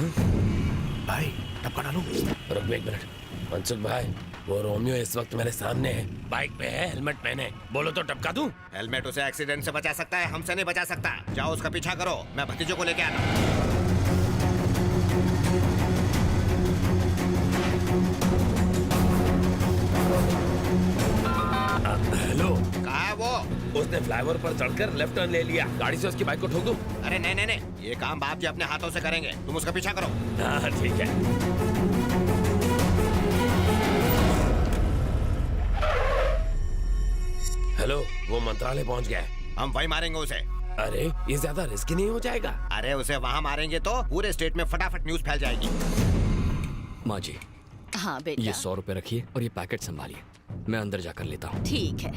भाई टपका डालूं? रुक एक मिनट। मनसुख भाई, वो रोमियो इस वक्त मेरे सामने है, बाइक पे है, हेलमेट पहने। बोलो तो टपका दूं? हेलमेट उसे एक्सीडेंट से बचा सकता है, हमसे नहीं बचा सकता। जाओ उसका पीछा करो, मैं भतीजों को लेके आता हूँ। हेलो। कहाँ है वो? उसने फ्लाईओवर पर चढ़कर लेफ्ट टर्न ले लिया। गाड़ी से उसकी बाइक को ठोक दूं? अरे नहीं नहीं नहीं, ये काम बाप जी अपने हाथों से करेंगे, तुम उसका पीछा करो। हाँ ठीक है। हेलो, वो मंत्रालय पहुंच गया है। हम वही मारेंगे उसे। अरे ये ज्यादा रिस्की नहीं हो जाएगा? अरे उसे वहाँ मारेंगे तो पूरे स्टेट में फटाफट न्यूज फैल जाएगी। माँ जी, हाँ बेटा, ये 100 रुपए रखिए और ये पैकेट संभालिए, मैं अंदर जाकर लेता हूँ। ठीक है।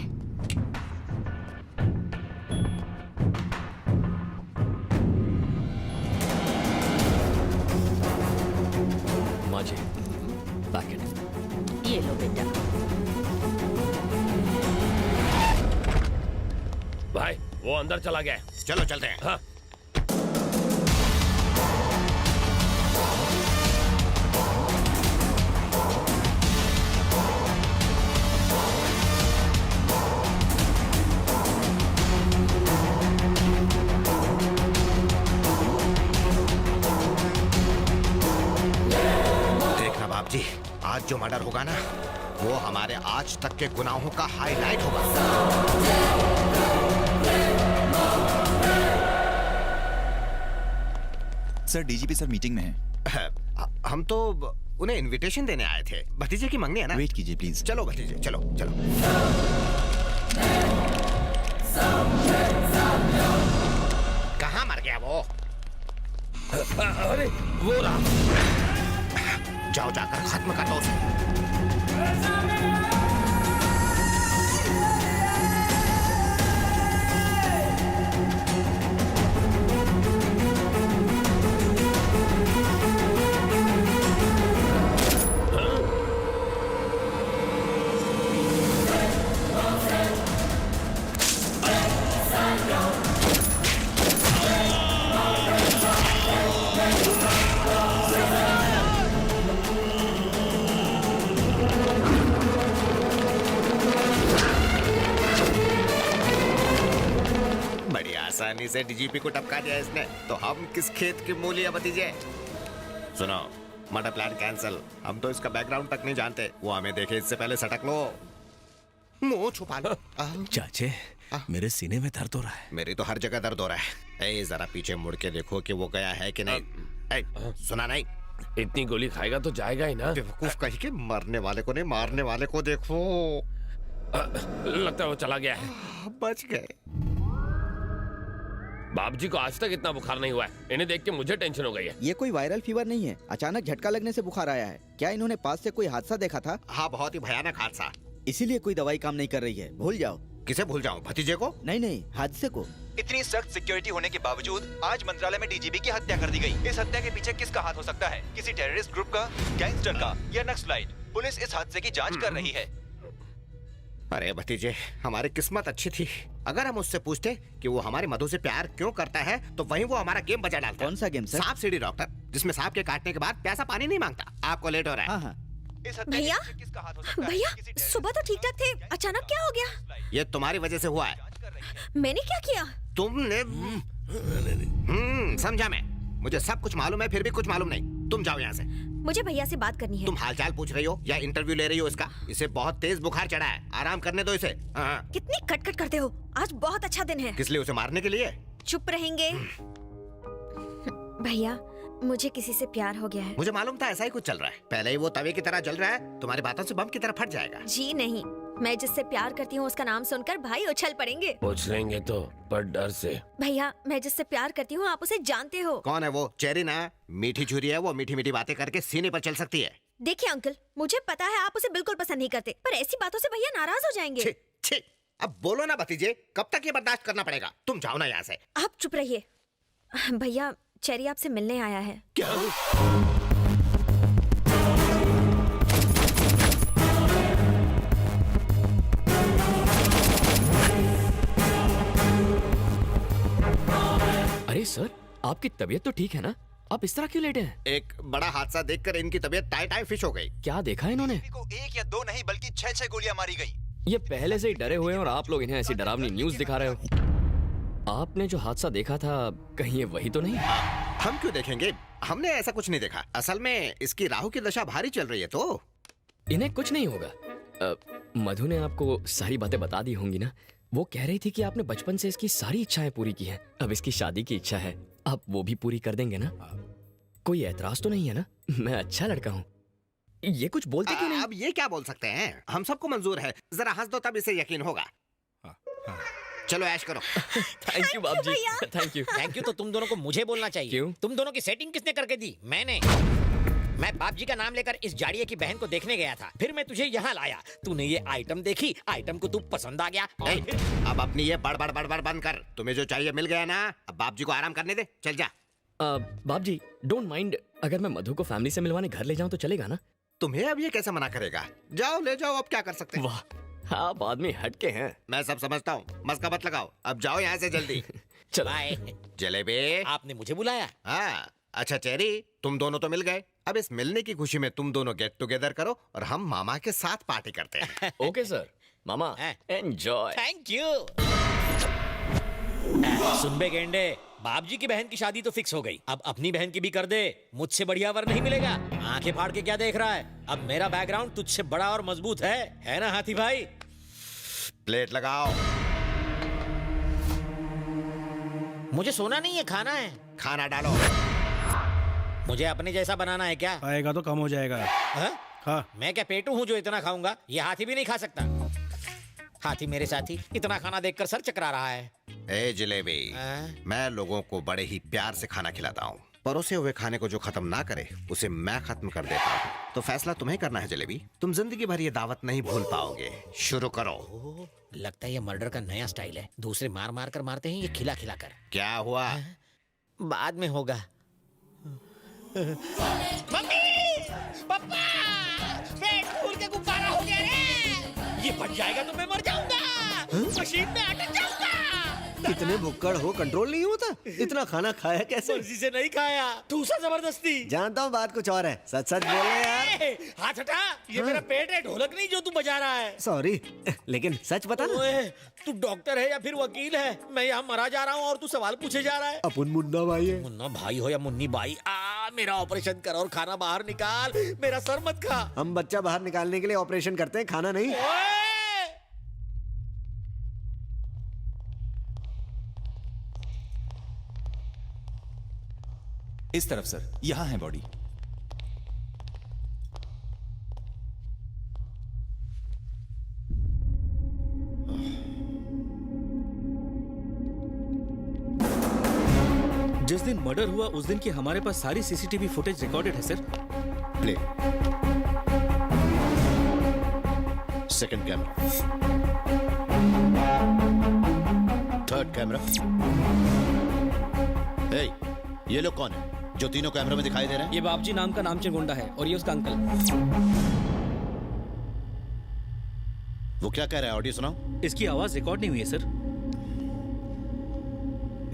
माँ जी, पैकेट। ये लो बेटा। भाई वो अंदर चला गया है। चलो चलते हैं। हाँ। देखना बाप जी, आज जो मर्डर होगा ना, वो हमारे आज तक के गुनाहों का हाईलाइट होगा। सर, डीजीपी सर मीटिंग में हैं। हम तो उन्हें इनविटेशन देने आए थे। भतीजे की मंगनी है ना। वेट कीजिए प्लीज। चलो भतीजे, चलो चलो। कहाँ मर गया वो? अरे वो रहा। जाओ जाकर खत्म कर दो उसे। बड़ी आसानी से डीजीपी को टपका दिया इसने, तो हम किस खेत की मूली है भतीजे? सुनो, मर्डर प्लान कैंसिल। हम तो इसका बैकग्राउंड तक नहीं जानते। वो हमें देखे इससे पहले सटक लो। मुंह छुपा लो। चाचे, मेरे सीने में दर्द हो रहा है। मेरी तो हर जगह दर्द हो रहा है। ए, जरा पीछे मुड़ के देखो कि वो गया है कि नहीं। ए, सुना नहीं? इतनी गोली खाएगा तो जाएगा ही ना। बेवकूफ कहीं के, मरने वाले को नहीं, मारने वाले को देखो। लगता है वो चला गया है। बच गए। बाप जी को आज तक इतना बुखार नहीं हुआ है। इन्हें देख के मुझे टेंशन हो गई है। ये कोई वायरल फीवर नहीं है, अचानक झटका लगने से बुखार आया है। क्या इन्होंने पास से कोई हादसा देखा था? हाँ, बहुत ही भयानक हादसा। इसीलिए कोई दवाई काम नहीं कर रही है। भूल जाओ। किसे भूल जाऊं? भतीजे को? नहीं नहीं, हादसे को। इतनी सख्त सिक्योरिटी होने के बावजूद आज मंत्रालय में डीजीपी की हत्या कर दी गई। इस हत्या के पीछे किसका हाथ हो सकता है? किसी टेररिस्ट ग्रुप का, गैंगस्टर का या नक्सलाइट? पुलिस इस हादसे की जांच कर रही है। अरे भतीजे, हमारी किस्मत अच्छी थी। अगर हम उससे पूछते कि वो हमारी मधु से प्यार क्यों करता है, तो वहीं वो हमारा गेम बजा डालता। कौन सा गेम सर? सांप सीढ़ी डॉक्टर, जिसमें सांप के काटने के बाद प्यासा पानी नहीं मांगता। आपको लेट हो रहा है। हाँ हाँ। इस हत्या भैया, के पीछे किसका हाथ हो सकता है? भैया, किसी terrorist सुबह तो ठीक ठाक थे, अचानक क्या हो गया? ये तुम्हारी वजह से हुआ है। मैंने क्या किया? तुमने समझा मैं। मुझे सब कुछ मालूम है, फिर भी कुछ मालूम नहीं। तुम जाओ यहाँ से। मुझे भैया से बात करनी है। तुम हालचाल पूछ रही हो या इंटरव्यू ले रही हो इसका? इसे बहुत तेज बुखार चढ़ा है, आराम करने दो इसे। हाँ। कितनी कटकट करते हो। आज बहुत अच्छा दिन है। किस लिए? उसे मारने के लिए? चुप रहेंगे? भैया, मुझे किसी से प्यार हो गया है। मुझे मालूम था ऐसा ही कुछ चल रहा है। पहले ही वो तवे की तरह जल रहा है, तुम्हारी बातों से बम की तरह फट जाएगा। जी नहीं, मैं जिससे प्यार करती हूँ उसका नाम सुनकर भाई उछल पड़ेंगे। पूछ लेंगे तो, पर डर से। भैया, मैं जिससे प्यार करती हूँ आप उसे जानते हो। कौन है वो? चेरी ना? मीठी छुरी है वो, मीठी मीठी बातें करके सीने पर चल सकती है। देखिए अंकल, मुझे पता है आप उसे बिल्कुल पसंद नहीं करते, पर ऐसी बातों से भैया नाराज हो जाएंगे। छी, छी, अब बोलो ना भतीजे, कब तक ये बर्दाश्त करना पड़ेगा? तुम जाओ ना यहाँ से। आप चुप रहिए। भैया, चेरी आपसे मिलने आया है। क्या? अरे सर, आपकी तबीयत तो ठीक है ना? आप इस तरह क्यों लेटे हैं? एक बड़ा हादसा देखकर इनकी तबीयत टाई टाई फिश हो गई। क्या देखा इन्होंने? DGP को 1 या 2 नहीं बल्कि 6 गोलियां मारी गई। ये पहले से ही डरे हुए हैं और आप लोग इन्हें ऐसी डरावनी न्यूज दिखा रहे हो। आपने जो हादसा देखा था कहीं ये वही तो नहीं? हम क्यों देखेंगे, हमने ऐसा कुछ नहीं देखा। असल में इसकी राहु की दशा भारी चल रही है तो इन्हें कुछ नहीं होगा। मधु ने आपको सारी बातें बता दी होंगी ना? वो कह रही थी कि आपने बचपन से इसकी सारी इच्छाएं पूरी की हैं। अब इसकी शादी की इच्छा है, आप वो भी पूरी कर देंगे ना? कोई ऐतराज तो नहीं है ना? मैं अच्छा लड़का हूँ। ये कुछ बोलते क्यों नहीं? अब ये क्या बोल सकते हैं, हम सबको मंजूर है। जरा हंस दो तब इसे यकीन होगा। चलो ऐश करो। थैंक यू बाप जी, थैंक यू। थैंक यू तो तुम दोनों को मुझे बोलना चाहिए। क्यों? तुम दोनों की सेटिंग किसने करके दी? मैंने। मैं बाप जी का नाम लेकर इस जाड़िये की बहन को देखने गया था, फिर मैं तुझे यहाँ लाया। तूने ये आइटम देखी, आइटम को तू पसंद आ गया। और फिर अब अपनी ये बड़ बंद कर। तुम्हें जो चाहिए मिल गया ना, अब बाप जी को आराम करने दे। चल जा। बाप जी डोंट माइंड, अगर मैं मधु को फैमिली से मिलवाने घर ले जाऊं तो चलेगा ना? तुम्हें अब ये कैसे मना करेगा? जाओ ले जाओ, अब क्या कर सकते हैं। वाह, आप आदमी हटके हैं। मैं सब समझता हूँ, मस्का मत लगाओ। अब जाओ यहाँ से जल्दी। चलो। बाय। जलेबी। आपने मुझे बुलाया? हाँ अच्छा चेरी, तुम दोनों तो मिल गए। अब इस मिलने की खुशी में तुम दोनों गेट टुगेदर करो और हम मामा के साथ पार्टी करते हैं। Okay sir. मामा एंजॉय। Thank you. सुन बे गेंडे, बाप जी की बहन की शादी तो फिक्स हो गई, अब अपनी बहन की भी कर दे। मुझसे बढ़िया वर नहीं मिलेगा। आंखें फाड़ के क्या देख रहा है? अब मेरा बैकग्राउंड तुझसे बड़ा और मजबूत है ना हाथी भाई? प्लेट लगाओ। मुझे सोना नहीं है, खाना है। खाना डालो। मुझे अपने जैसा बनाना है क्या? आएगा तो कम हो जाएगा। हाँ? हाँ। मैं क्या पेटू हूँ जो इतना खाऊंगा? ये हाथी भी नहीं खा सकता। हाथी मेरे साथी इतना खाना देखकर सर चकरा रहा है। ए जलेबी, मैं लोगों को बड़े ही प्यार से खाना खिलाता हूँ। परोसे हुए खाने को जो खत्म ना करे उसे मैं खत्म कर देता हूँ। तो फैसला तुम्हें करना है जलेबी। तुम जिंदगी भर ये दावत नहीं भूल पाओगे। शुरू करो। लगता है ये मर्डर का नया स्टाइल है। दूसरे मार मार कर मारते हैं, ये खिला खिला कर। क्या हुआ? बाद में होगा। मम्मी, पापा, पेट फूल के गुब्बारा हो गया रे। ये बच जाएगा तो मैं मर जाऊंगा, मशीन में अटक जाऊंगा। इतने भुक्कड़ हो, कंट्रोल नहीं होता? इतना खाना खाया कैसे? मर्जी से नहीं खाया, ठूसा जबरदस्ती। जानता हूँ बात कुछ और है, सच सच बोल रहे यार। हाथ हटा, ये मेरा पेट है, ढोलक नहीं जो तू बजा रहा है। सॉरी, लेकिन सच बता ना। ओए, तू डॉक्टर है या फिर वकील है? मैं यहाँ मरा जा रहा हूँ और तू सवाल पूछे जा रहा है। अपन मुन्ना भाई है। मुन्ना भाई हो या मुन्नी बाई, मेरा ऑपरेशन कर और खाना बाहर निकाल, मेरा सर मत खा। हम बच्चा बाहर निकालने के लिए ऑपरेशन करते हैं, खाना नहीं। इस तरफ सर, यहाँ है बॉडी। जिस दिन मर्डर हुआ उस दिन की हमारे पास सारी सीसीटीवी फुटेज रिकॉर्डेड है sir. Play. Second camera, third camera. ए, ये लोग कौन है जो तीनों कैमरे में दिखाई दे रहे हैं? ये बापजी नाम का नामचीन गुंडा है और ये उसका अंकल। वो क्या कह रहा है? ऑडियो सुनाओ। इसकी आवाज रिकॉर्ड नहीं हुई है सर।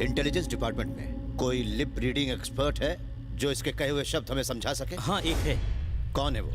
इंटेलिजेंस डिपार्टमेंट में कोई लिप रीडिंग एक्सपर्ट है जो इसके कहे हुए शब्द हमें समझा सके? हाँ, एक है। कौन है वो?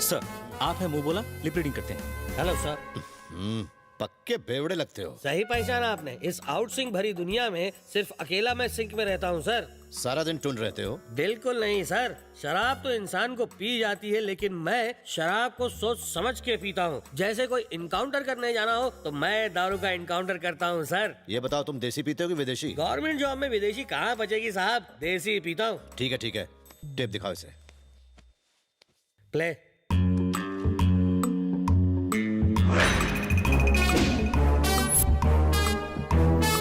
सर, आप है मुंह बोला, लिप रीडिंग करते हैं। Hello sir. पक्के बेवड़े लगते हो। सही पहचाना आपने। इस आउटसिंक भरी दुनिया में सिर्फ अकेला मैं सिंक में रहता हूँ सर। सारा दिन टून रहते हो? बिल्कुल नहीं सर, शराब तो इंसान को पी जाती है, लेकिन मैं शराब को सोच समझ के पीता हूँ। जैसे कोई इनकाउंटर करने जाना हो तो मैं दारू का इनकाउंटर करता हूँ सर। ये बताओ, तुम देसी पीते हो कि विदेशी? गवर्नमेंट जॉब में विदेशी कहाँ बचेगी साहब, देसी पीता हूँ। ठीक है, टेप दिखाओ इसे। Play.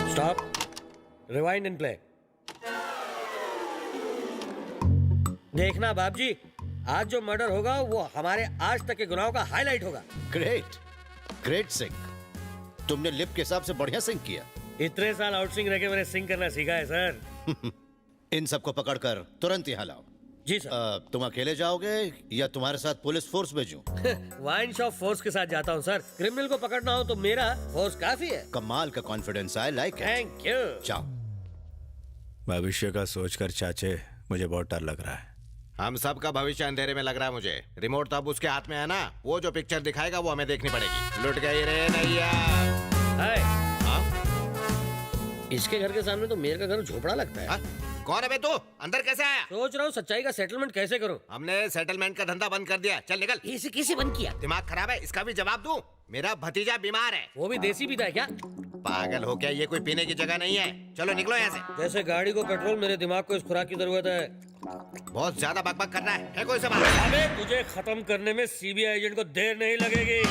Stop, rewind and play. देखना बाप जी, आज जो मर्डर होगा वो हमारे आज तक के गुनाहों का हाईलाइट होगा। Great sink. तुमने लिप के हिसाब से बढ़िया सिंक किया। इतने साल आउटसिंग रह के मैंने सिंक करना सीखा है सर। इन सबको पकड़कर तुरंत यहाँ लाओ। जी सर। तुम अकेले जाओगे या तुम्हारे साथ पुलिस फोर्स भेजूं? वाइन शॉप फोर्स के साथ जाता हूँ सर। क्रिमिनल को पकड़ना हो तो मेरा फोर्स काफी है। कमाल का confidence, I like it. Thank you. जाओ। भविष्य का सोचकर चाचे मुझे बहुत डर लग रहा है। हम सब का भविष्य अंधेरे में लग रहा है मुझे। रिमोट तो अब उसके हाथ में है ना, वो जो पिक्चर दिखाएगा वो हमें देखनी पड़ेगी। लुट गई रे नैया। हाय। हाँ? इसके घर के सामने तो मेरे का घर झोपड़ा लगता है। हाँ? कौन है बे तू? अंदर कैसे आया? सोच रहा हूँ सच्चाई का सेटलमेंट कैसे करूँ। हमने सेटलमेंट का धंधा बंद कर दिया। चल निकल। इसे किसे बंद किया? दिमाग खराब है, इसका भी जवाब दूं? मेरा भतीजा बीमार है। वो भी देसी पीता है क्या? पागल हो क्या? ये कोई पीने की जगह नहीं है। चलो निकलो यहाँ से। जैसे गाड़ी को पेट्रोल, मेरे दिमाग को इस खुराक की जरूरत है। बहुत ज्यादा बकबक कर रहा है कोई सवाल? अबे तुझे खत्म करने में सीबीआई एजेंट को देर नहीं लगेगी।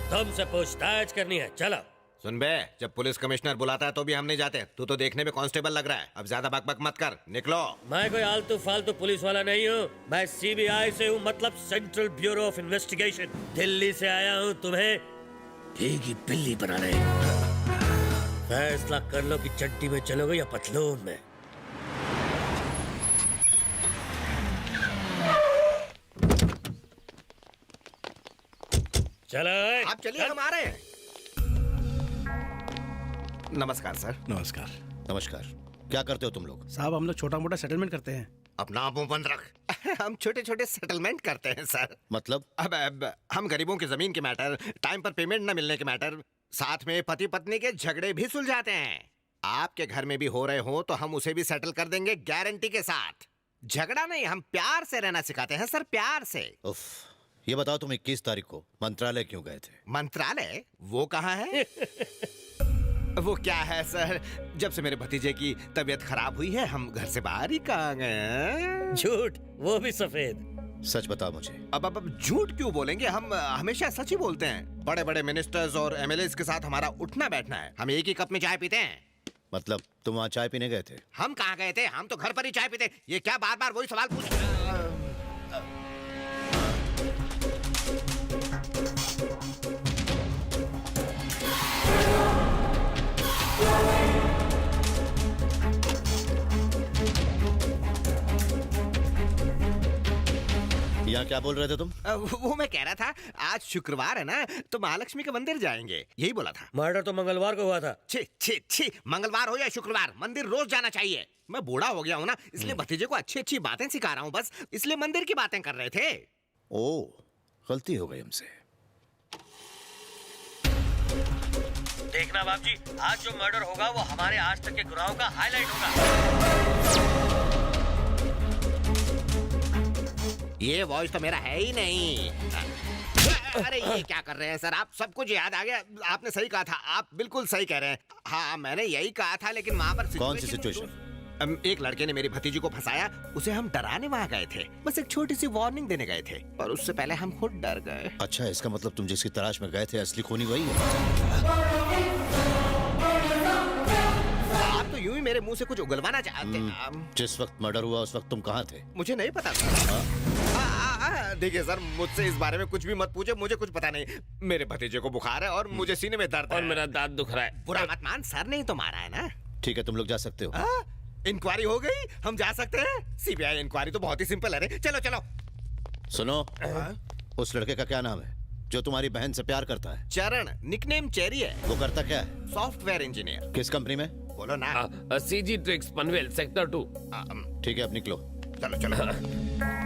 तुमसे पूछताछ करनी है, चलो। सुन बे, जब पुलिस कमिश्नर बुलाता है तो भी हम नहीं जाते। तू तो देखने में कांस्टेबल लग रहा है। अब ज्यादा बकबक मत कर, निकलो। मैं कोई आलतू फालतू पुलिस वाला नहीं हूँ। मैं सीबीआई से हूँ, मतलब central bureau of investigation. Delhi से आया हूँ तुम्हें भीगी बिल्ली बनाने। फैसला कर लो कि चड्डी में चलोगे या पतलून में। चलो आप चलिए, हम आ रहे हैं। नमस्कार सर। नमस्कार नमस्कार। क्या करते हो तुम लोग? साहब, हम लोग छोटा मोटा सेटलमेंट करते हैं। अपना मुंह बंद रख। हम छोटे छोटे सेटलमेंट करते हैं सर। मतलब? अब हम गरीबों की जमीन के मैटर, टाइम पर पेमेंट न मिलने के मैटर, साथ में पति पत्नी के झगड़े भी सुलझाते हैं। आपके घर में भी हो रहे हो तो हम उसे भी सेटल कर देंगे, गारंटी के साथ। झगड़ा नहीं, हम प्यार से रहना सिखाते हैं सर, प्यार से। उफ, ये बताओ तुम 21 तारीख को मंत्रालय क्यों गए थे? मंत्रालय? वो कहाँ है? वो क्या है सर, जब से मेरे भतीजे की तबीयत खराब हुई है हम घर से बाहर ही कहाँ गए। झूठ, वो भी सफेद। सच बता मुझे। अब झूठ क्यों बोलेंगे? हम हमेशा सच ही बोलते हैं। बड़े बड़े मिनिस्टर्स और एमएलएस के साथ हमारा उठना बैठना है। हम एक ही कप में चाय पीते हैं। मतलब तुम वहाँ चाय पीने गए थे? हम कहाँ गए थे? हम तो घर पर ही चाय पीते। ये क्या बार बार वही सवाल पूछ? यहाँ क्या बोल रहे थे तुम? वो मैं कह रहा था, आज शुक्रवार है ना, तो महालक्ष्मी के मंदिर जाएंगे, यही बोला था। मर्डर तो मंगलवार को हुआ था। छी छी छी, मंगलवार हो या शुक्रवार, मंदिर रोज जाना चाहिए। मैं बूढ़ा हो गया हूँ ना, इसलिए भतीजे को अच्छी अच्छी बातें सिखा रहा हूँ बस, इसलिए मंदिर की बातें कर रहे थे। ओ, गलती हो गई हमसे। देखना बाप जी, आज जो मर्डर होगा वो हमारे आज तक के गुनाहों का हाईलाइट होगा। ये वॉइस तो मेरा है ही नहीं। अरे ये क्या कर रहे हैं सर आप? सब कुछ याद आ गया। आपने सही कहा था, आप बिल्कुल सही कह रहे हैं। हाँ, मैंने यही कहा था, लेकिन वहाँ पर कौन सी सिचुएशन? एक लड़के ने मेरी भतीजी को फंसाया, उसे हम डराने वहाँ गए थे, बस एक छोटी सी वार्निंग देने गए थे, पर उससे पहले हम खुद डर गए। अच्छा, इसका मतलब तुम जिसकी तलाश में गए थे असली खूनी वही है? आप तो यूं ही मेरे मुंह से कुछ उगलवाना चाहते। जिस वक्त मर्डर हुआ उस वक्त तुम कहाँ थे? मुझे नहीं पता था। देखिए सर, मुझसे इस बारे में कुछ भी मत पूछे, मुझे कुछ पता नहीं। मेरे भतीजे को बुखार है और मुझे सीने में दर्द है। और मेरा दांत दुख रहा है। बुरा मत मान, सर ने ही तो मारा है ना। ठीक है, तुम लोग जा सकते हो। इंक्वायरी हो गई, हम जा सकते हैं। सीबीआई इंक्वायरी तो बहुत ही सिंपल है रे। चलो चलो। सुनो, उस लड़के का क्या नाम है जो तुम्हारी बहन से प्यार करता है? चरण, निकनेम चेरी है। वो करता क्या है? Software engineer. किस कंपनी में? बोलो ना। CG tricks Panvel sector 2। ठीक है, अब निकलो। चलो चलो।